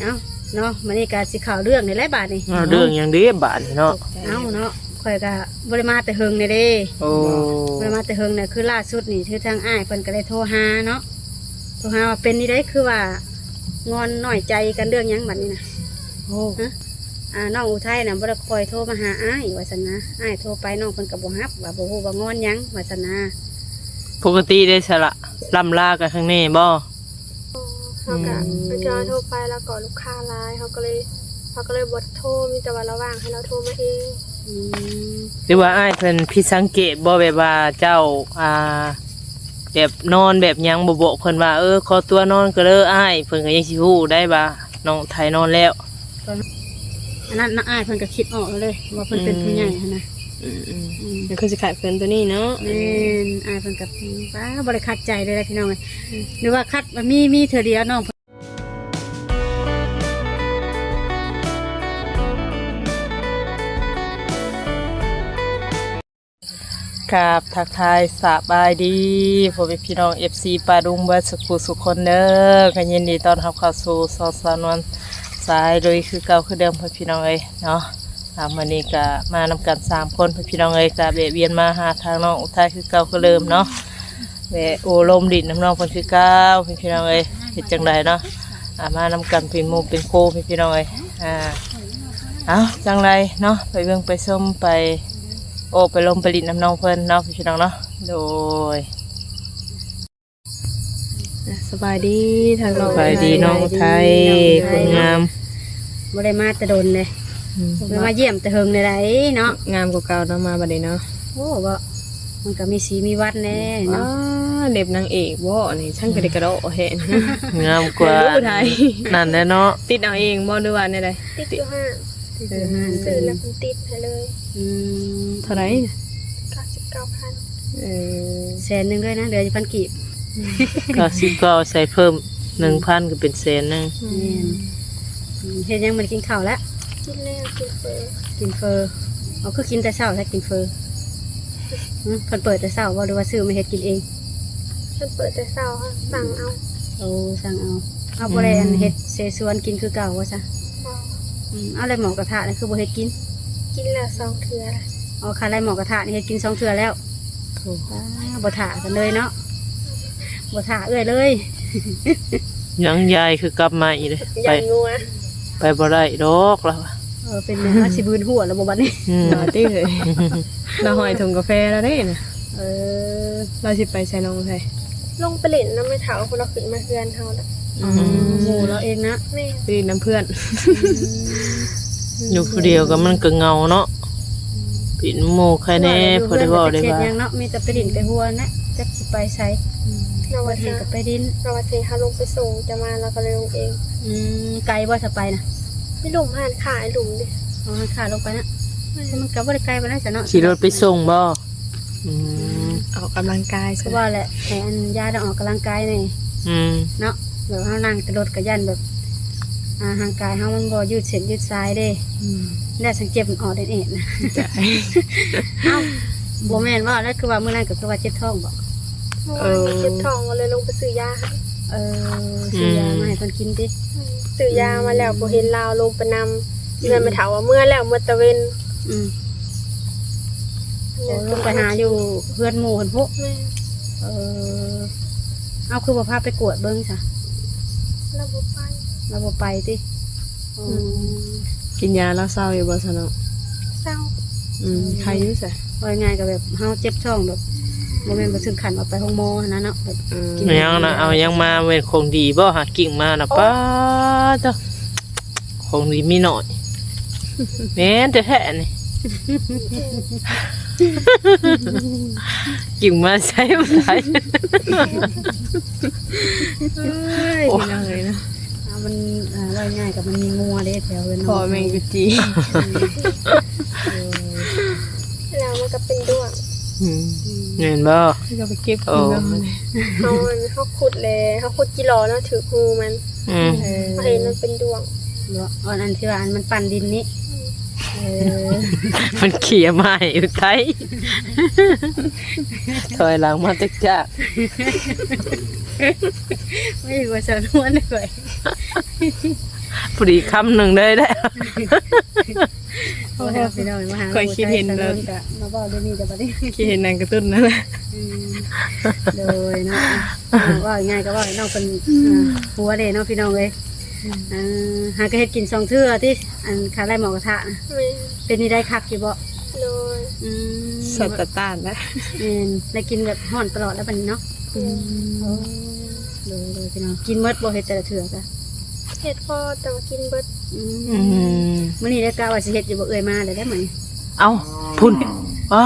เอ้าเนาะมันนี่ก็สิข่าวเรื่องในหลายบาทนี่เรื่องอย่างนี้บาทเนาะเอ้าเนาะข่อยก็บ่ได้มาแต่เฮิงนี่เด้โอ้บ่ได้มาแต่เฮิงเนี่ยคือล่าสุดนี่คือทางอ้ายเพิ่นก็ได้โทรหาเนาะโทรหาว่าเป็นนี่ได้คือว่างอนน้อยใจกันเรื่องหยังบัดนี้นะโอ้ฮะน้องอุทัยน่ะบ่ได้คอยโทรมาหาอ้ายว่าซั่นนะอ้ายโทรไปน้องเพิ่นก็บ่รับว่าบ่ฮู้ว่างอนหยังว่าซั่นนะปกติได้สละล่ำลากันข้างในบ่เขาก็ไปจอโทรไปแล้วก็ลูกค้าไลน์เขาก็เลยบดโทรมีแต่ว่าระว่างให้เราโทรมาเองหรือว่าอ้ายเพิ่นผิดสังเกตบ่แบบว่าเจ้าแบบนอนแบบยังบ่บอกเพิ่นว่าขอตัวนอนก็เด้ออ้ายเพิ่นก็ยังสิฮู้ได้ว่าน้องไทยนอนแล้วอันนั้นน้าอ้ายเพิ่นก็คิดออกเลยว่าเพิ่นเป็นผู้ใหญ่นะมันคือสิขาดเพิ่นตัวนี้เนาะอ้ายเพิ่นกับป้าบ่ได้คัดใจเลยนะพี่น้องหรือว่าคัดมีเธอเดียวน้องครับทักทายสบายดีพ่อแม่พี่น้อง FC ปาดุงเบิดสุขคนเด้อกันยินดีต้อนรับเข้าสู่ซอสนวนสายโดยคือเก่าคือเดิมพ่อพี่น้องเอ้ยเนาะวันนี้ก็มานำกัน3คนพ่อพี่น้องเอ้ยก็เวียนมาหาทางน้องอุทัยคือเก่าคือเดิมเนาะโอ้ลมดินน้ำน้องเพิ่นคือเก่าพ่อพี่น้องเอ้ยเฮ็ดจังไดเนาะมานำกันเป็นหมู่เป็นโคพ่อพี่น้องเอ้ยจังไรเนาะไปเบิ่งไปส้มไปโอ้ไปลมไปลินน้ำน้องเพิ่นเนาะพี่น้องเนาะโดยสบายดีทางเราสบายดีน้องไทยคนงามบ่ได้มาแต่โดนเลยมาเยี่ยมแต่เฮิงในไรเนาะงามกว่าเก่าเนาะมาบัดนี้เนาะโอ้บ่มันก็มีสีมีวัดแน่เนาะเด็บนางเอกบ่นี่ช่างกระดิกกระโดดเห็นงามกว่าไทยนั่นแหละเนาะติดเอาเองบ่ด้วยว่าในใดติดอยู่ห้างซื้อแล้วคุณติดให้เลยเท่าไหร่99,000100,000ด้วยนะเดือน1,000กีบ99ใส่เพิ่ม 1,000 ก็เป็น100,000เฮ็ดยังมันกินข้าวแล้วกินแล้วกินเฟอเอาคือกินแต่เช้าถ้ากินเฟอเพิ่นเปิดแต่เช้าบ่หรือว่าซื้อมาเฮ็ดกินเองเพิ่นเปิดแต่เช้าค่ะสั่งเอาสั่งเอาบ่ได้เฮ็ดเสสวนกินคือเก่าว่าซะเอาอะไรหมอกระทะนี่คือบ่เฮ็ดกินแล้ว2เทื่อคันไรหมอกระทะนี่เฮ็ดกิน2เทื่อแล้วบ่ถ่ากันเลยเนาะบ่ถ่าเอื้อยเลยยังยายคือกลับมาอีกเลยไปบ่ได้ดอกแล้วเป็นสิบืนหัวแล้วบ่บัดนี้ติเลยเราหอยถุงกาแฟแล้วเด้น่ะเราสิไปใส่น้องไสลงไปเล่นน้ำไม่เฒ่าคนเราขึ้นมาเฮือนเฮาแล้วหมู่เราเองนะแม่ไปเล่นน้ำเพื่อนอยู่ผู้เดียวก็มันก็เงาเนาะปิ่นหมู่ใครแน่พอได้บอกได้ว่ายังเนาะมีแต่ไปดินไปหัวนะจักสิไปใส่เราว่าก็ไปดินเราว่าเฮาลงไปส่งจะมาแล้วก็เลยลงเองไกลบ่ถ้าไปนะไม่หลุมหานขายหลุมดิหานขาลงไปนะมันก็บ่ได้ไกลบ่ได้ซะเนาะขี่รถไปส่งบ่ออกกำลังกายก็ว่าแหละให้อันยาได้ออกกำลังกายนี่เนาะแบบเฮานั่งแต่รถก็ยันแบบห่างกายเฮามันบ่ยืดเส้นยืดสายเด้ได้สังเกตมันออกได้เองนะเอ้าบ่แม่นว่าแล้วคือว่ามื้อนั้นก็คือว่าเจ็บท้องบ่เจ็บท้องก็เลยลงไปซื้อยาซื้อยามาให้เพิ่นกินติซื้อยามาแล้วบ่เห็นลาวลงไปนำเงินไม่เฒ่าว่าเมื่อแล้วเมื่อตะเวนลงไปหาอยู่เพื่อนหมู่เพิ่นพุเอาคือบ่พาไปกวดเบิ่งซะเราบ่ไปติกินยาแล้วเศร้าอยู่บ่ซะเนาะเศร้าใครอยู่ซะว่าง่ายก็แบบเฮาเจ็บท้องแบบบ่แม่นบ่ถึงขั้นว่าไปห้องหมอนะเนาะแบบยังนะเอายังมาเว้นคงดีบ่หากิ่งมาน่ะป้าจ้ะคงดีมีหน่อยแม่นแท้ๆนี่กิ่งมาใช้บ่ได้โอ้ยเลยนะมันว่าง่ายกับมันมีงัวเด้แถวเนาะพอแมงกุจีแล้วมันก็เป็นด้วงเห็นบ่ก็ไปเก็บกินเขาขุดเลยเขาขุดกิโลเนาะถืองูมันเห็นมันเป็นด้วงอันที่ว่าอันมันปั่นดินนี้มันเขี่ยไม้อยู่ไทยถอยหลังมาตึกจ้าไม่ว่าจะนวลเลย พอดีคำหนึ่งเลยได้ โอ้ยพี่น้องมาหา ค่อยคิดเห็น เล เลย ย มาบอกเรื่องนี้จะบ่ได้ คิดเห็นนางกระตุ้นนั่นแหละ โดยเนาะว่าง่ายก็ว่าน้องเป็นหัวเด้เนาะพี่น้องเลยหากระเฮ็ดกินสองเทื่อที่อันขาไล่หมอกระทะนะ แม่ เป็นนี่ได้คักอยู่บ่ โดย สัตว์ต้านนะ ได้กินแบบห่อนตลอดแล้วบัดนี้เนาะเลยพี่น้องกินเมดบ่เฮ็ดแต่ละเทื่อจ้ะ เฮ็ดพ่อแต่ว่ากินเบิด มื้อนี้ได้กะว่าสิเฮ็ดอยู่บ่เอ่ยมาเลยได้มื้อนี้ เอาพุ่นอ๋อ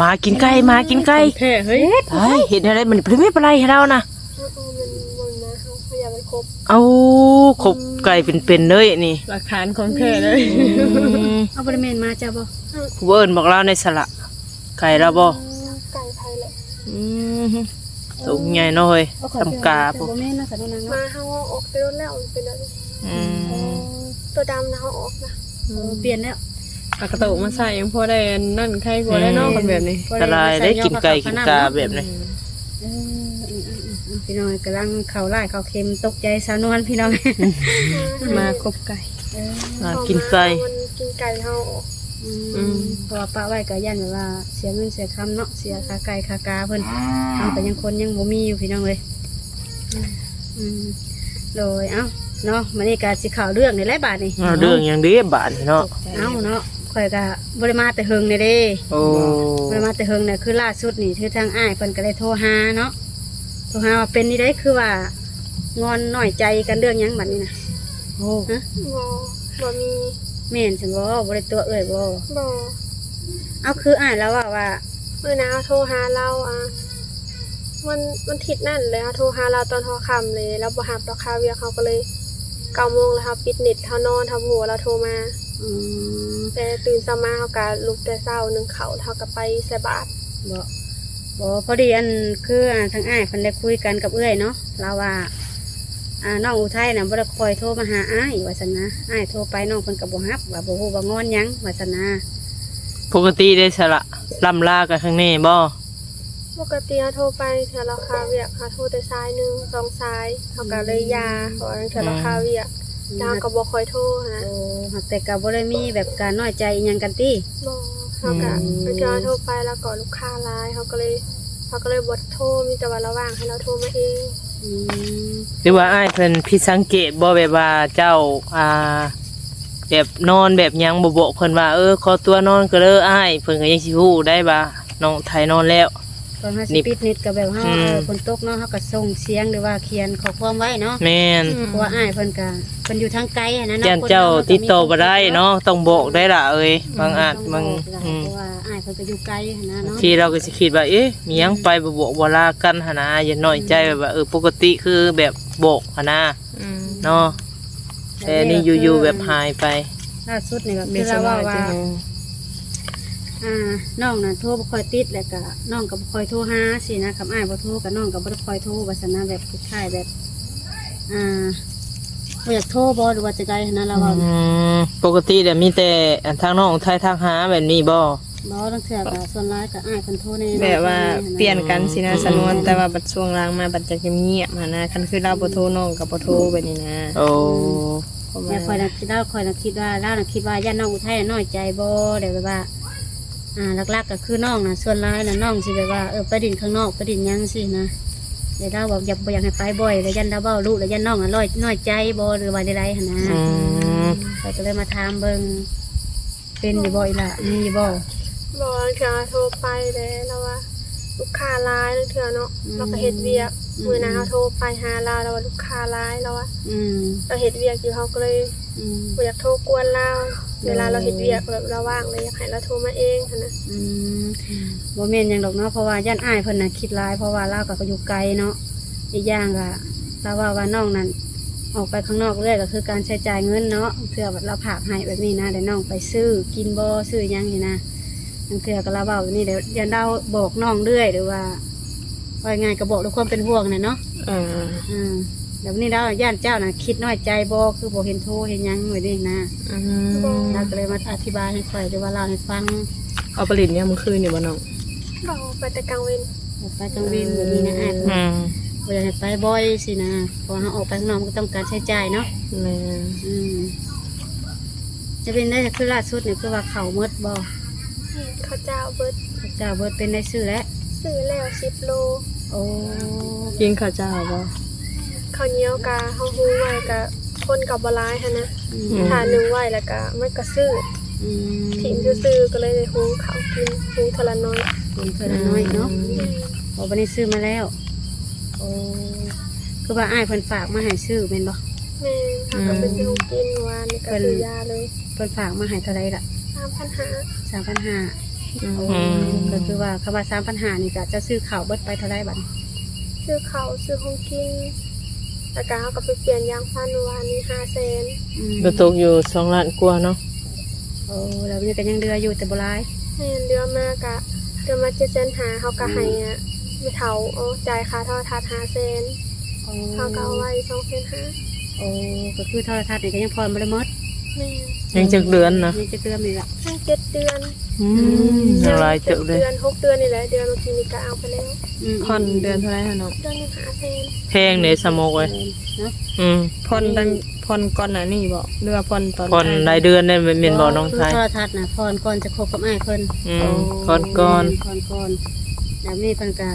มากินไก่มากินไก่ แท้เฮ้ย เห็นอะไรมันไม่เป็นไรให้เรานะ มันนะเขาพยายามมันครบ เอาขบไก่เป็นๆเลยนี่ หลักฐานของแท้เลย เอาบ่ได้แม่นมาจ้ะบ่ กูเอิญบอกเราในสละไก่เราบ่ ไก่ไทยแหละ สูงใหญ่น้อยทำกา บ่ บ่ แม่นนะสะนาง มา เนาะ เขาออกไปรถแล้วเป็นอะไรตัวดำนะเขาออกนะ เปลี่ยนแล้ว ปากกระโตกมาใส่ยังพอได้นั่นใครกลัวได้นอกกันแบบนี้ แต่ลายได้กินไก่กินกาแบบนี้ พี่น้องกำลังเข้าไล่เข้าเค็มตกใจสาวนวลพี่น้อง มาคบไก่ กินไก่ มันกินไก่เขาออก เพราะว่าป้าไว้ก็ยันแบบว่าเสียเงินเสียคำเนาะเสียค่าไก่ค่ากาเพิ่นเอาแต่ยังคนยังบ่มีอยู่พี่น้องเลยโดยเอ้าเนาะมันนี่ก็สิข่าวเรื่องในหลายบาทนี่ เอาเรื่องอย่างนี้บาทเนาะ เอ้าเนาะข่อยก็บ่ได้มาแต่เฮิงเด้ โอ้ บ่ได้มาแต่เฮิงเนี่ยคือล่าสุดนี่คือทางอ้ายเพิ่นก็ได้โทรหาเนาะโทรหาว่าเป็นนี่ได้คือว่างอนน้อยใจกันเรื่องหยังบัดนี้นะ โอ้ บ่มี แม่นซั่นบ่บ่ได้ตัวเอ้ยบ่ บ่ เอาคืออ้ายแล้วว่า นะเขาโทรหาเรามันทิศนั่นเลยเขาโทรหาเราตอนหัวค่ำเลยแล้วบ่หับราคาเวียเขาก็เลย9 โมงแล้วเขาปิดเน็ตเขานอนทำหัวเราโทรมา แต่ตื่นสมาเขาก็ลุกแต่เช้านึงเขาเท่ากับไปใส่บาตร บ่พอดีอันคือทางอ้ายเพิ่นได้คุยกันกับเอ้ยเนาะเราว่าน้องอุทัยน่ะบ่ได้คอยโทรมาหาอ้ายว่าซั่นนะอ้ายโทรไปน้องเพิ่นก็บ่รับว่าบ่ฮู้ว่างอนหยังว่าซั่นนะ ปกติได้สละล่ำลากันข้างนี้บ่ ปกติเขาโทรไปเถื่อราคาเวียกเขาโทรแต่ซ้ายหนึ่ง2 ซ้ายเขาก็เลยยาเพราะว่าเถื่อราคาเวียกยาก็บ่ค่อยโทรนะ โอ้แต่ก็บ่ได้มีแบบการน้อยใจอิหยังกันติ บ่เขาก็เถื่อโทรไปแล้วก็ลูกค้าหลายเขาก็เลยบ่โทรมีแต่ว่าระว่างให้เราโทรมาเอง หรือว่าอ้ายเพิ่นผิดสังเกตบ่แบบว่าเจ้าแบบนอนแบบหยังบ่บอกเพิ่นว่าขอตัวนอนก็เด้ออ้ายเพิ่นก็ยังสิฮู้ได้ว่าน้องไทยนอนแล้ว ตอนเฮาสิปิดเน็ตก็แบบเฮาฝนตกเนาะเฮาก็ส่งเสียงหรือว่าเขียนข้อความไว้เนาะ แม่น เพราะว่าอ้ายเพิ่นอยู่ทางไกลอะนะ ยันเจ้าติดต่อบ่ได้เนาะต้องบอกได้ล่ะบางอาจบาง เพราะว่าอ้ายเพิ่นก็อยู่ไกลหั้นนะเนาะ ที่เราก็สิคิดว่ามีหยังไปบ่บอกบ่ลากันหั่นนะอย่าน้อยใจแบบว่าปกติคือแบบบอกหั่นนะเนาะแต่นี่อยู่ๆแบบหายไป ล่าสุดนี่ก็คือเราว่าน้องน่ะโทรบ่ค่อยติดแล้วก็น้องก็บ่ค่อยโทรหาสินะกับอ้ายบ่โทรกับน้องก็บ่ได้ค่อยโทรว่าซั่นนะแบบคล้ายๆแบบบ่อยากโทรบ่หรือว่าจะได้หั้นนะเราว่า ปกติแต่มีแต่ทางน้องไทยทางหาแบบนี้บ่ บ่ต้องเทื่อก็ส่วนหลายก็อ้ายเพิ่นโทรใน แบบว่าเปลี่ยนกันสินะสนวนแต่ว่าบัดช่วงหล่างมาบัดจะเงียบๆนะคันคือเราบ่โทรน้องกับบ่โทรแบบนี้นะ โอ้ แต่คอยน่ะคิดว่าเราน่ะคิดว่าย่าน้องอุทัยน้อยใจบ่เดี๋ยวแบบว่าหลักๆก็คือน้องน่ะส่วนหลายน่ะน้องสิแบบว่าไปดินข้างนอกไปดินหยังสินะเดี๋ยวเราบอกบ่อยากให้ไปบ่อยแล้วยันเราเบ้าลูกแล้วยันน้องน่ะน้อยใจบ่หรือว่าใดๆหั่นนะข้อยก็เลยมาถามเบิ่งเป็นอยู่บ่อีหล่ะมีอยู่บ่ บอกเถื่อโทรไปเลยแล้วว่าลูกค้าร้ายเถื่อเนาะเราก็เฮ็ดเวียกมือนะเขาโทรไปหาเราแล้วว่าลูกค้าร้ายแล้วว่าเราเฮ็ดเวียกอยู่เขาก็เลยบ่อยากโทรกวนเราเวลาเราเฮ็ดเวียกแบบเราว่างเลยอยากให้เราโทรมาเองค่ะนะ บ่แม่นหยังดอกเนาะเพราะว่าย่านอ้ายเพิ่นน่ะคิดร้ายเพราะว่าเราก็อยู่ไกลเนาะอีกอย่างก็เราว่าน้องนั่นออกไปข้างนอกเรื่อยก็คือการใช้จ่ายเงินเนาะเพื่อเราผากให้แบบนี้นะเดี๋ยวน้องไปซื้อกินบ่ซื้อหยังนี่นะเพื่อก็เราเว้าแบบนี้เดี๋ยวยันเราบอกน้องเรื่อยหรือว่าง่ายก็บอกด้วยความเป็นห่วงน่ะเนาะเดี๋ยวนี้เราย่านเจ้าน่ะคิดน้อยใจบ่คือบ่เห็นโทรเห็นหยังไว้นี่นะเราก็เลยมาอธิบายให้ค่อยหรือว่าเล่าให้ฟัง เอาผลิตเนี่ยมันคืนนี่บ่น้อง บอกไปแต่กลางเวร ไปกลางเวรแบบนี้นะอ้าย บ่อยากให้ไปบ่อยสินะเพราะว่าเราออกไปข้างนอกมันก็ต้องการใช้จ่ายเนาะ แม่น จะเป็นได้คือล่าสุดนี่คือว่าเขาเมดบ่ ข้าวเจ้าเบิด เจ้าเบิดเป็นได้ซื้อแล้ว ซื้อแล้ว10 โล โอ้ กินข้าวเจ้าบ่ ข้าวเหนียวกะเฮาฮู้ไว้กะคนกับบหลายหั่นนะ อืม ถ้านึ่งไว้แล้วก็มันก็ซื้อ อืม ถิ่นซื่อๆก็เลยได้หุงข้าวกินหุงเทอละน้อย เป็นเพิ่นน้อยเนาะพอบัดนี้ซื้อมาแล้วโอ้คือว่าอ้ายเพิ่นฝากมาให้ซื้อแม่นบ่ แม่ถ้าก็เป็นที่หุงกินวานนี่ก็ซื้อยาเลย เพิ่นฝากมาให้เท่าไรล่ะ 3,500 3,500 อืม โอ้ก็คือว่าคำว่า3,500นี่ก็จะซื้อข้าวเบิดไปเท่าไรบัดนี้ ซื้อข้าวซื้อของกินแล้วก็เฮาก็ไปเปลี่ยนยางฟันวานนี้500,000 อืม ก็ตกอยู่2 ล้านกว่าเนาะ โอ้แล้วนี่ก็ยังเดืออยู่แต่บ่หลาย แม่นเดือนมากะเดือนมา7,500,000เฮาก็ให้อะไม่เฒ่าเอาจ่ายค่าโทรทัศน์500,000 โอ้ เฮาก็เอาไว้2,500,000 โอ้ก็คือโทรทัศน์นี่ก็ยังพรบ่ได้หมด แม่น ยังจักเดือนนะ ยังจะเดือนนี่ล่ะ ทั้ง7 เดือน ยังหลายเติบเลย เดือน6 เดือนนี่แหละเดือนเมื่อกี้นี่ก็เอาไปแล้ว ผ่อนเดือนเท่าไหร่ฮะน้อง เดือนหนึง500,000 แพงในสมองเว้ย เนาะ ผ่อนดังผ่อนก่อนหน้านี้บ่หรือว่าผ่อนตอน ผ่อนรายเดือนได้แม่นบ่น้องชาย โทรทัศน์น่ะพรก่อนจะคบกับอ้ายเพิ่น ก่อนก่อน พรก่อนแล้วนี่เพิ่นก็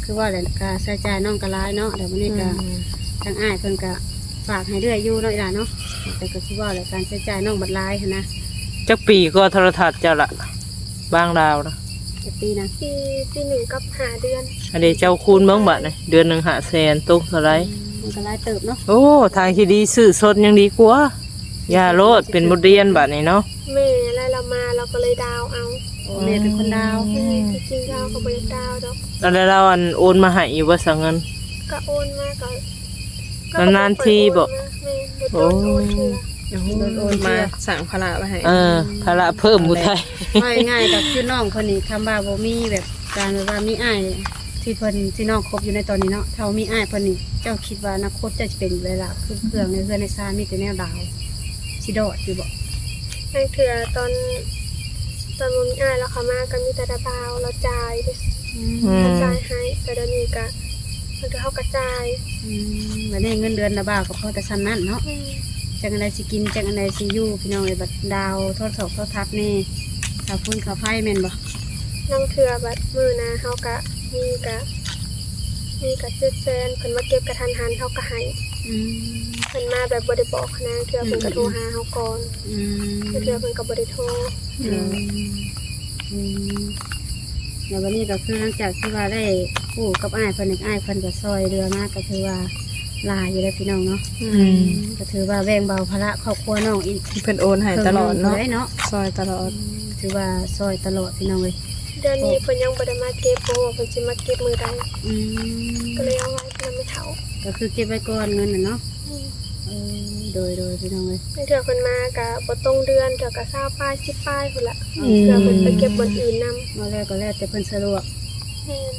คือว่าแหละก็ใช้จ่ายน้องก็หลายเนาะแล้ววันนี้ก็ทางอ้ายเพิ่นก็ฝากให้เรื่อยอยู่เนาะอีหล่ะเนาะแต่ก็คือว่าแหละการใช้จ่ายน้องบัดหลายหั้นนะ จักปีก็โทรทัศน์เจ้าละบางดาวนะ จะปีนะ ปีหนึ่งกับ5 เดือน อันนี้เจ้าคูณเบิ่งบัดนี่เดือนหนึง500,000ตกเท่าไหร่ มันก็หลายเติบเนาะ โอ้ทางที่ดีซื้อสดยังดีกว่าอย่าโลดเป็นบทเรียนบัดนี้เนาะ แม่แล้วเรามาเราก็เลยดาวเอา โอ้แม่เป็นคนดาว ที่จริงดาวก็บริดาวดอก แล้วเราอันโอนมาให้อยู่ว่าสังเงิน ก็โอนมาก็ นานๆทีบ่ แม่บ่ต้องโอนเทื่อ โอนมา มาสั่งภาระไว้ให้ ภาระเพิ่มบุไทย ว่าง่ายๆก็คือน้องคนนี้คำว่าบ่มีแบบการแบบว่ามีอ้ายที่เพิ่นที่น้องคบอยู่ในตอนนี้เนาะถ้ามีอ้ายเพิ่นนี่เจ้าคิดว่าอนาคตเจะเป็นเวลาคือเครื่องในเรือนในซานมีแต่แนวดาวสิดอดอยู่บ่ ให้เทื่อตอนบ่มีอ้ายแล้วเขามาก็มีแต่ดาวเราจ่ายเด้ กระจายให้แต่เดี๋ยวนี้ก็มันก็เข้ากระจาย แล้วนี่เงินเดือนละบ่าวก็พอแต่ซ้ำนั่นเนาะจังอะไรสิกินจังอะไรสิอยู่พี่น้องเลยบัดดาวโทรศัพท์โทรทัศน์นี่ถ้าพุ่นข้าวไฟแม่นบ่ นั่งเถื่อบัดมือนะเขากะมีกะ700,000เพิ่นมาเก็บกระทันหันเขาก็ให้ อืม เพิ่นมาแบบบ่ได้บอกนะเถื่อเพิ่นก็โทรหาเขาก่อน อืม เถื่อเพิ่นก็บ่ได้โทร แล้ววันนี้ก็คือหลังจากที่ว่าได้กู้กับอ้ายเพิ่นอีกอ้ายเพิ่นก็ซอยเรือมากก็ถือว่าหลายอยู่แล้วพี่น้องเนาะก็ถือว่าแบ่งเบาภาระครอบครัวน้องอีก เพิ่นโอนให้ตลอดเนาะ เนาะ ซอยตลอด ถือว่าซอยตลอดพี่น้องเลย เดือนนี้เพิ่นยังบ่ได้มาเก็บเพราะว่าเพิ่นสิมาเก็บมือใด อืม ก็เลยเอาไว้เพิ่นไม่เฒ่า ก็คือเก็บไว้ก่อนเงินน่ะเนาะโดยพี่น้องเลย เถื่อเพิ่นมาก็บ่ตรงเดือนเถื่อก็20ปลาย10ปลายพุ่นละเถื่อเพิ่นไปเก็บบนอื่นนำ มาแล้วก็แล้วแต่เพิ่นสะดวก แม่น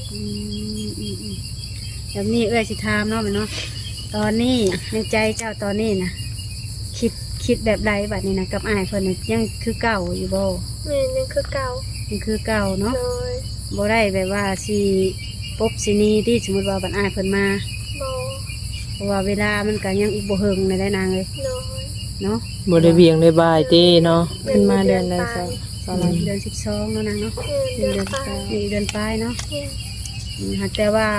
แบบนี้เอ้ยสิถามเนาะแม่เนาะตอนนี้ในใจเจ้าตอนนี้นะคิดแบบใดบัดนี้นะกับอ้ายเพิ่นนี่ยังคือเก่าอยู่บ่ แม่นยังคือเก่า ยังคือเก่าเนาะ โดย บ่ได้แบบว่าสิปบสิหนีที่สมมุติว่าบัดอ้ายเพิ่นมา บ่ เพราะว่าเวลามันก็ยังอีกบ่เฮิงในได้นางเลย โดย เนาะ บ่ได้เบียงได้บายเต้เนาะ เพิ่นมาเดือนใดซะตอนนั้น เดือน12เนาะนางเนาะ เดือนปลาย นี่เดือนปลายเนาะ แม่น แต่ว่า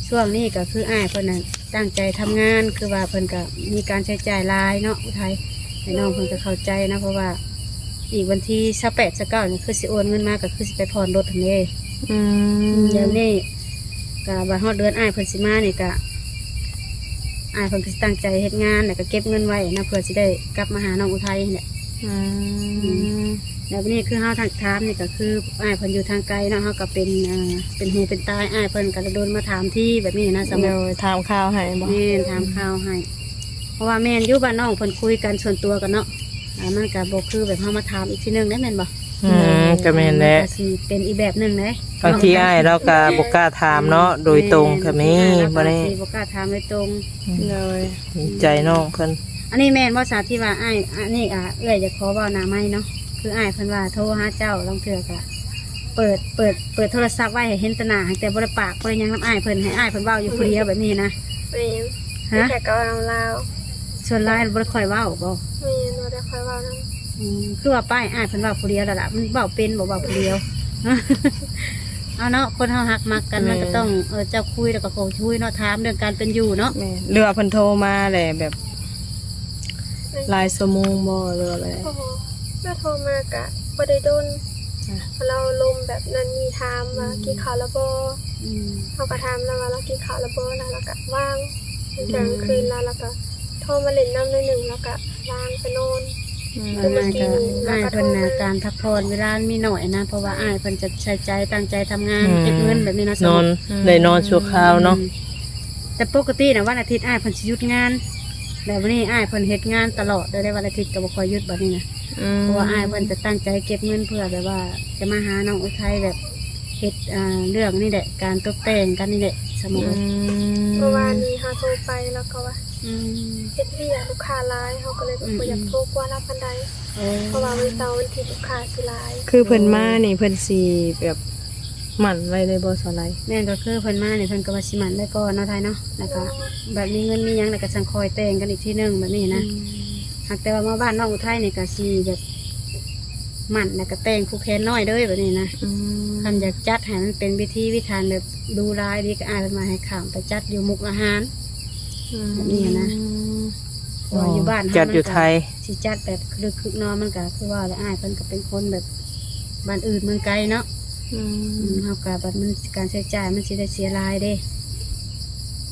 ช่วงนี้ก็คืออ้ายเพิ่นน่ะตั้งใจทำงานคือว่าเพิ่นก็มีการใช้จ่ายหลายเนาะอุทัยให้น้องเพิ่นก็เข้าใจนะเพราะว่าอีกวันที่28 29นี่คือสิโอนเงินมาก็คือสิไปผ่อนรถทันเด้ เดี๋ยวนี้ก็บัดฮอดเดือนอ้ายเพิ่นสิมานี่ก็อ้ายเพิ่นก็สิตั้งใจเฮ็ดงานแล้วก็เก็บเงินไว้นะเพื่อสิได้กลับมาหาน้องอุทัยนี่แหละแล้ววันนี้คือเฮาทางถามนี่ก็คืออ้ายเพิ่นอยู่ทางไกลเนาะเฮาก็เป็นหูเป็นตายอ้ายเพิ่นก็โดนมาถามที่แบบนี้นะสมมุ เดี๋ ติ ยวถามข่าวให้บ่ แม่นถามข่าวให้ เพราะว่าแม่นอยู่บ้านน้องเพิ่นคุยกันส่วนตัวกันเนาะมันก็บ่คือแบบเฮามาถามอีกทีนึงได้แม่นบ่ ก็แม่นแหละ ก็สิเป็นอีกแบบหนึงเด้ บางทีอ้ายเราก็บ่กล้าถามเนาะโดยตรงก็มีบ่ได้ บ่กล้าถามโดยตรง เลย ใจน้องเพิ่น อันนี้แม่นว่าสาที่ว่าอ้ายอันนี้เอื้อยจะขอเว้าหน้าไม้เนาะคืออ้ายเพิ่นว่าโทรหาเจ้าลองเทื่อกะ เปิดโทรศัพท์ไว้ให้เห็นแตหน้าแต่บ่ได้ปากบ่ได้หยังน้ำอ้ายเพิ่นให้อ้ายเพิ่นเว้าอยู่ผู้เดียวแบบนี้นะ แม่น ฮะ แค่ก็เอาลาว ส่วนหลายบ่ได้ค่อยเว้าบ่ แม่นบ่ได้ค่อยเว้านำ คือว่าป้ายอ้ายเพิ่นเว้าผู้เดียวแล้วล่ะมันเว้าเป็นบ่เว้าผู้เดียว เอาเนาะคนเฮาฮักมักกันมันก็ต้องเจ้าคุยแล้วก็ขอช่วยเนาะถามเรื่องการเป็นอยู่เนาะ แม่เรือว่าเพิ่นโทรมาแหละแบบหลายชั่วโมงบ่หรืออะไร โอ้โหแม่โทรมากะบ่ได้โดน อ่ะ เราลมแบบนั้นมีถามว่ากินข้าวแล้วบ่ อืม เขาก็ถามแล้วว่าเรากินข้าวแล้วบ่แล้วเราก็ว่างกลางคืนแล้วเราก็โทรมาเล่นน้ำหน่อยหนึงแล้วก็วางไปนอน ว่าง่ายก็อ้ายเพิ่นน่ะการพักผ่อนเวลามีน้อยนะเพราะว่าอ้ายเพิ่นจะใช้ใจตั้งใจทำงานเก็บเงินแบบนี้เนาะ นอนได้นอนชั่วคราวเนาะ แต่ปกตินะวันอาทิตย์อ้ายเพิ่นสิหยุดงานแต่วันนี้อ้ายเพิ่นเฮ็ดงานตลอดเลยได้วันอาทิตย์ก็บ่ค่อยหยุดบัดนี้นะเพราะว่าอ้ายเพิ่นจะตั้งใจเก็บเงินเพื่อแบบว่าจะมาหาน้องอุทัยแบบเฮ็ดเรื่องนี่แหละการตกแต่งกันนี่แหละสมมุติ เมื่อวานนี้เขาโทรไปแล้วก็ว่า อืม เฮ็ดเวียกลูกค้าหลายเขาก็เลยแบบบ่อยากโทรกว่ารับปานใด โอ้ เพราะว่าวันเสาร์วันอาทิตย์ลูกค้าสิหลาย คือเพิ่นมานี่เพิ่นสิแบบหมั่นไว้เลยบ่สอนไร แม่นก็คือเพิ่นมานี่เพิ่นก็ว่าสิมันได้ก่อนเนาะไทยเนาะแล้วก็แบบมีเงินมีหยังแล้วก็สังคอยแต่งกันอีกทีหนึงแบบนี้นะหากแต่ว่ามาบ้านน้องอุทัยนี่ก็สิแบบมันแล้วก็แต่งผู้แค้นน้อยเด้อแบบนี้นะ คันอยากจัดให้มันเป็นวิธีวิธีแบบดูรายดีก็อาจมาให้ข่ามไปจัดอยู่มุกอาหารแบบนี้นะเพราะว่าอยู่บ้าน จัดอยู่ไทย สิจัดแบบคึกๆเนอนมันก็คือว่าแล้วอ้ายเพิ่นก็เป็นคนแบบบ้านอื่นเมืองไกลเนาะเฮาก็แบบมันการใช้จ่ายมันสิได้เสียรายเด้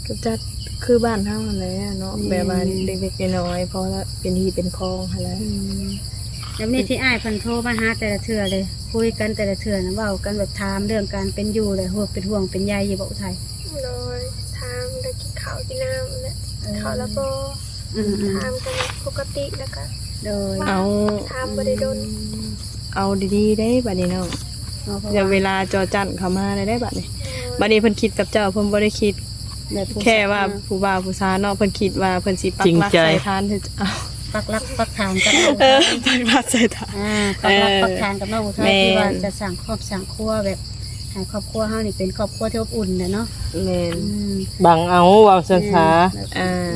ก็จัดคือบ้านเฮานั่นแหละเนาะแบบว่าเด็กๆน้อยๆเพราะว่าเป็นที่เป็นคลองหั่นแหละ แล้วนี่ที่อ้ายเพิ่นโทรมาหาแต่ละเทื่อเลยคุยกันแต่ละเทื่อนะเว้ากันแบบถามเรื่องการเป็นอยู่เลยหัวเป็นห่วงเป็นใยอยู่บ่อุทัย โดยทางได้กินข้าวกินน้ำและข้าวแล้วก็ อืม ทามกันปกติแล้วก็ โดย เอา ทามบ่ได้โดน เอาดีๆได้บัดนี้เนาะเดี๋ยวเวลาจอจันเข้ามาได้บัดนี้บัดนี้เพิ่นคิดกับเจ้าเพิ่นบ่ได้คิด แบบผู้ แค่ว่าผู้บ่าวผู้สาวเนาะเพิ่นคิดว่าเพิ่นสิปักหลักใส่ทานเพิ่นเอา ปักหลักปักฐานกับน้องอุ เอ ทั อย ปักหลักใส่ทาน ปักหลักปักฐานกับน้องอุทัย แม่ ที่ว่าจะสั่งครอบสั่งครัวแบบให้ครอบครัวเฮานี่เป็นครอบครัวที่อบอุ่นเนาะ แม่น บังเอาเว้าสันสา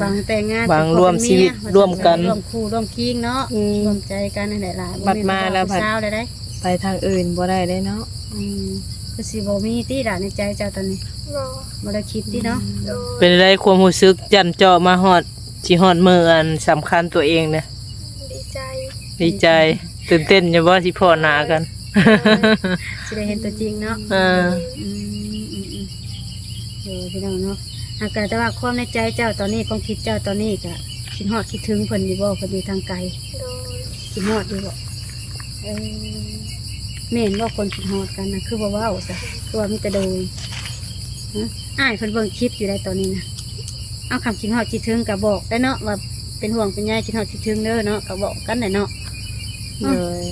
บางแต่งงาน บางร่วมชีวิตร่วมกัน ร่วมคู่ร่วมคิงเนาะร่วมใจกันนั่นแหละล่ะ บัดมาแล้วบัด เช้าเลยได้ ไปทางอื่นบ่ได้เนาะ คือสิบ่มีติล่ะในใจเจ้าตอนนี้ บ่ บ่ได้คิดติเนาะ โดย เป็นไรความรู้สึกจันเจาะมาฮอดสิฮอดมื้ออันสำคัญตัวเองเนี่ย ดีใจ ดีใจตื่นเต้นอยู่บ่สิพ่อหน้ากัน สิได้เห็นตัวจริงเนาะ เออ พี่น้องเนาะหากแต่ว่าความในใจเจ้าตอนนี้ความคิดเจ้าตอนนี้ก็คิดฮอดคิดถึงเพิ่นอยู่บ่เพิ่นอยู่ทางไกล โดย คิดฮอดอยู่บ่แม่นว่าคนคิดฮอดกันนะคือบ่เว้าซะคือว่ามีแต่โดยอ้ายเพิ่นเบิ่งคลิปอยู่ได้ตอนนี้นะเอาคำคิดฮอดคิดถึงก็บอกได้เนาะว่าเป็นห่วงเป็นใยคิดฮอดคิดถึงเด้อเนาะก็บอกกันได้เนาะ เลย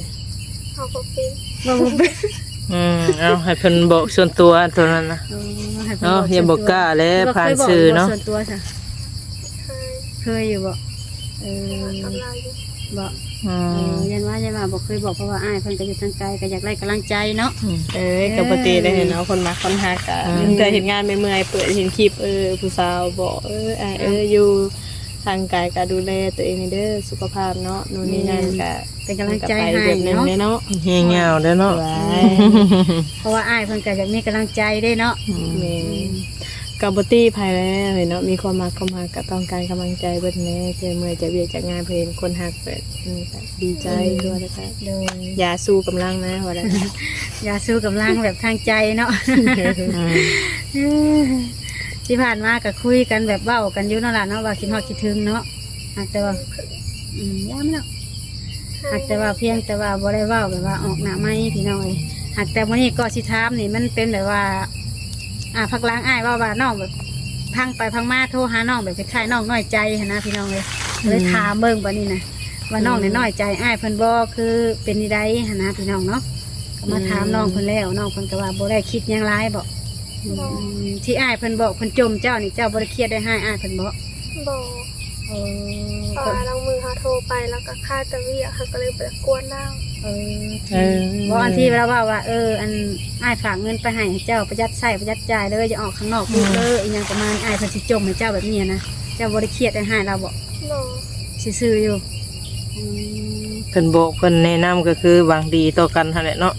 เขาก็เป็น บ่บ่เป็น เอาให้เพิ่นบอกส่วนตัวอันตัวนั้นนะ ให้พิ่ เนาะ ส่วนตัว อย่าบอกกล้าเลยผ่านสื่อเนาะ ส่วนตัวจ้ะ เคย เคยอยู่บ่ทำลายอยู่ บ่ อืม ยันว่าบอกเคยบอกเพราะว่าอ้ายเพิ่นก็อยู่ทางไกลก็อยากได้กำลังใจเนาะ กับปกติได้เห็นเนาะคนมักคนฮักอ่ะเคยเห็นงานเมื่อยๆเปิดเห็นคลิปผู้สาวบอกอยู่ทางกายก็ดูแลตัวเองเด้อสุขภาพเนาะนู่นนี่นั่นก็ เป็นกำลังใจให้ แบบนั้น เนาะ เลยเนาะ เฮียเงาเด้อเนาะ ไว้ เพราะว่าอ้ายเพิ่นก็อยากมีกำลังใจได้เนาะ แม่กับปกติภายแล้วเนาะมีความมักเข้ามาก็ต้องการกำลังใจเบิดแน่เจอเมื่อยจะเวียกจากงานเพลงคนฮักเปิดดีใจด้วยนะคะ โดย อย่าสู้กำลังนะว่าได้ อย่าสู้กำลังแบบทางใจเนาะ ที่ผ่านมาก็คุยกันแบบเว้ากันอยู่นั่นแหละเนาะว่าคิดฮอดคิดถึงเนาะหากแต่ว่าย่ามเนาะหากแต่ว่าเพียงแต่ว่าบ่ได้เว้าแบบว่าออกหน้าไม้พี่น้องเอ้ยหากแต่วันนี้ก็สิถามนี่มันเป็นแบบว่าพักล้างอ้ายว่าน้องแบบพังไปพังมาโทรหาน้องแบบคล้ายๆน้องน้อยใจหั้นนะพี่น้องเลยถามเบิ่งบัดนี้นะว่าน้องเนี่ยน้อยใจอ้ายเพิ่นบ่คือเป็นนิไดหั้นนะพี่น้องเนาะก็มาถามน้องเพิ่นแล้วน้องเพิ่นก็ว่าบ่ได้คิดหยังร้ายบ่ที่อ้ายเพิ่นบอกเพิ่นจมเจ้านี่เจ้าบ่ได้เครียดได้ให้อ้ายเพิ่นบ่ บ่ โอ้ เพราะว่าลางมือเขาโทรไปแล้วก็ค่าจะเวียเขาก็เลยไปกวนเล่า บ่อันที่เราว่าอันอ้ายฝากเงินไปให้เจ้าประหยัดใช้ประหยัดจ่ายเลยจะออกข้างนอกพูดเลยอีหยังประมาณอ้ายเพิ่นสิจมให้เจ้าแบบนี้นะเจ้าบ่ได้เครียดให้เราบ่ โน ซื่อๆอยู่ เพิ่นบอกเพิ่นแนะนำก็คือหวังดีต่อกันหั่นแหละเนาะ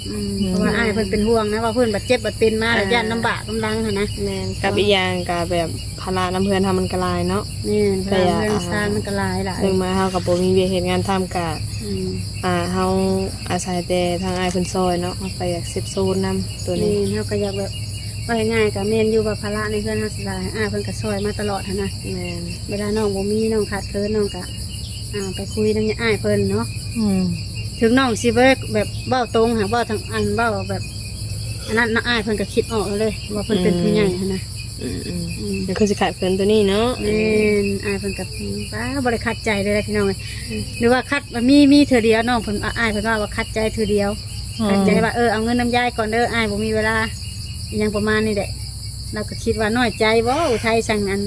เพราะว่าอ้ายเพิ่นเป็นห่วงนะว่าเพิ่นบาดเจ็บบาดเป็นมาแล้วย่านลำบากกำลังหั่นนะ แม่นกับอีกอย่างก็แบบภาระน้ำเพื่อนทำมันกลายเนาะ นี่พลังเรื่องซานมันก็หลาย เรื่องมาเฮากับบ่มีเวียกเฮ็ดงานทำกะ อืม เฮาอาศัยแต่ทางอ้ายเพิ่นซอยเนาะเฮาก็อยากเซฟโซนนํตัว นี่ นี้ เฮาก็อยากแบบว่าง่ายๆก็แม่นอยู่ว่าภาระในเฮือนเฮาสิหลายอ้ายเพิ่นก็ช่วยมาตลอดหั่นนะ แม่น เวลาน้องบ่มีน้องขาดเคินน้องก็ไปคุยนำอ้ายเพิ่นเนาะ อืม ถึงน้องสิบ่ได้แบบเว้าตรงหาเว้าทางอันเว้าแบบอันนั้นน้าอ้ายเพิ่นก็คิดออกเลย ว่าเพิ่นเป็นผู้ใหญ่หั่นนะ เดี๋ยวคือสิขาดเพิ่นตัวนี้เนาะ แม่นอ้ายเพิ่นก็ป้าบ่ได้คัดใจเลยนะพี่น้องเอ้ยหรือว่าคัดมีเทื่อเดียวน้องเพิ่นอ้ายเพิ่นว่าคัดใจเทื่อเดียวคัดใจว่าเอาเงินน้ำยายก่อนเด้ออ้ายบ่มีเวลาอหยังประมาณนี้แหละเราก็คิดว่าน้อยใจบ่อุทัยสั่งอัน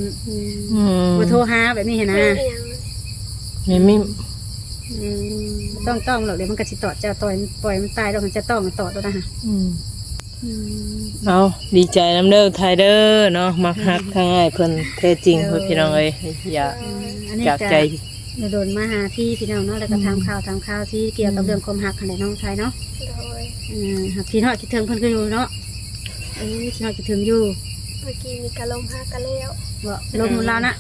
บ่โทรหาแบบนี้เห็นนะ เป็นอย่าง มี ต้องหรอกเดี๋ยวมันก็สิตอดเจ้าต่อยปล่อยมันตายแล้วมันจะต้องมันตอดแล้วนะฮะ เอาดีใจน้ำเด้อไทยเด้อเนาะมักฮักทางอ้ายเพิ่นแท้จริงเพิ่นพี่น้องเอ้ยอย่า อันนี้ จาก จะ ใจ โดนมาหาพี่น้องเนาะแล้วก็ทำข่าวที่เกี่ยวกับเรื่องความหักของน้องชายเนาะ โดย หักพี่น้อยคิดถึงเพิ่นคืออยู่เนาะพี่น้อยคิดถึงอยู่ เมื่อกี้มีการลมหากันแล้ว บ่ลมเรานะ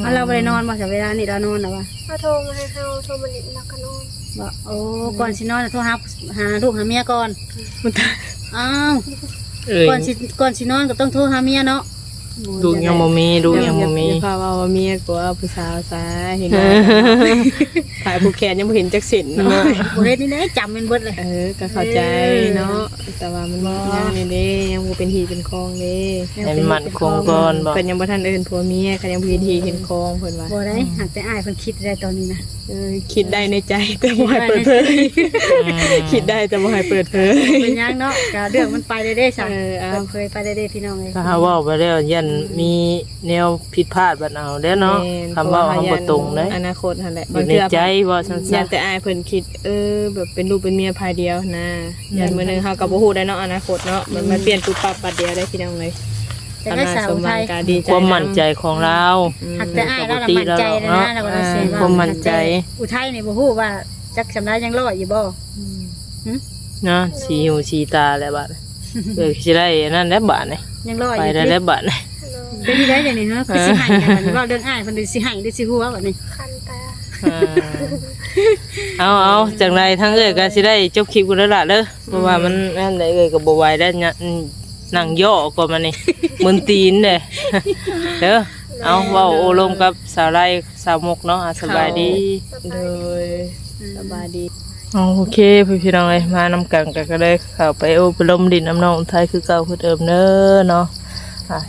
แม่ เราไปนอนบ่แต่เวลานี่เรานอนหรอวะ เขาโทรมาให้เฮาโทรมาลินแล้วก็นอน บ่โอ้ก่อนสินอนโทรหาลูกหาเมียก่อนอ้าว เอ้ย ก่อนสินอนก็ต้องโทรหาเมียเนาะ ลูกยังบ่มีลูกยังบ่มี อย่าพาว่าเมียกว่าผู้สาวซะเห็นว่าฝ่ายผู้แขนยังบ่เห็นจักเส้นเนาะ บ่เฮ็ดนี่ได้จำเป็นเบิดเลย ก็เข้าใจเนาะแต่ว่ามันยังนี่เด้ยังบ่เป็นหีเป็นคองเด้ ให้มันคงก่อนบ่ เพิ่นยังบ่ทันเอิ้นผัวเมียก็ยังบ่เห็นหีเห็นคองเพิ่นว่า บ่ได้หากแต่อ้ายเพิ่นคิดได้ตอนนี้นะ คิดได้ในใจแต่บ่ให้เปิดเผยคิดได้แต่บ่ให้เปิดเผย เป็นยังเนาะก็เรื่องมันไปได้ได้สั่ง เอา เคยไปได้ได้พี่น้องเลย ถ้าเว้าไปแล้วยันมีแนวผิดพลาดบัดเอาเด้อเนาะคำเว้าเฮาบ่ตรงเด้ อนาคตหั่นแหละ อยู่ในใจว่าซั่น ยันแต่อายเพิ่นคิดแบบเป็นลูกเป็นเมียภายเดียวนะยันมื้อนึงเฮาก็บ่ฮู้ได้เนาะอนาคตเนาะมันเปลี่ยนปุ๊บปั๊บบัดเดียวได้พี่น้องเลย แต่ได้สาวไทย ก็ดีใจ ความมั่นใจของเรา หักแต่อ้ายเราละมั่นใจเลยนะเราก็เลยเสียว่า ความมั่นใจ อุทัยนี่บ่ฮู้ว่าจักสำนักยังรอดอยู่บ่ เนาะสีหูสีตาแล้วบัดเอ้ยสิได้อันนั่นแล้วบัดนี่ ยังรอดอ ไป ยู่ ได้แล้วบัดนี่ เป็นที่ได้เดี๋ยวนี้เนาะคือสิให้กันว่าเรื่องอ้ายเพิ่นสิให้หรือสิฮู้ว่าบัดนี้ คันตา เอาจังไรทั้งเอ้ยก็สิได้จบคลิปกันแล้วล่ะเด้อเพราะว่ามันนั่นได้เอ้ยก็บ่ไหวแล้วเนี่ยนั่งย่อก็มานี่มึนตีนเด้เด้อเอาเว้าโอลมกับสาวไร่สาวมกเนาะสบายดี โดยสบายดี โอเคพี่น้องเอ้ยมานำกันก็เลยเข้าไปโอบรมดินน้ำน้องไทยคือเก่าคือเดิมเด้อเนาะ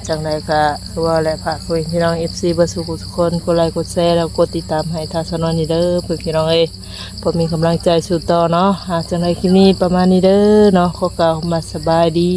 จังไรก็คือว่าแหละฝากพี่น้อง FC เบ่สุขทุกคนกดไลค์กดแชร์แล้วกดติดตามให้ทางสนวนนี่เด้อพี่น้องเอ้ยเพื่อมีกำลังใจสู่ต่อเนาะจังไรคลิปนี้ประมาณนี้เด้อเนาะขอกล่าวมาสบายดี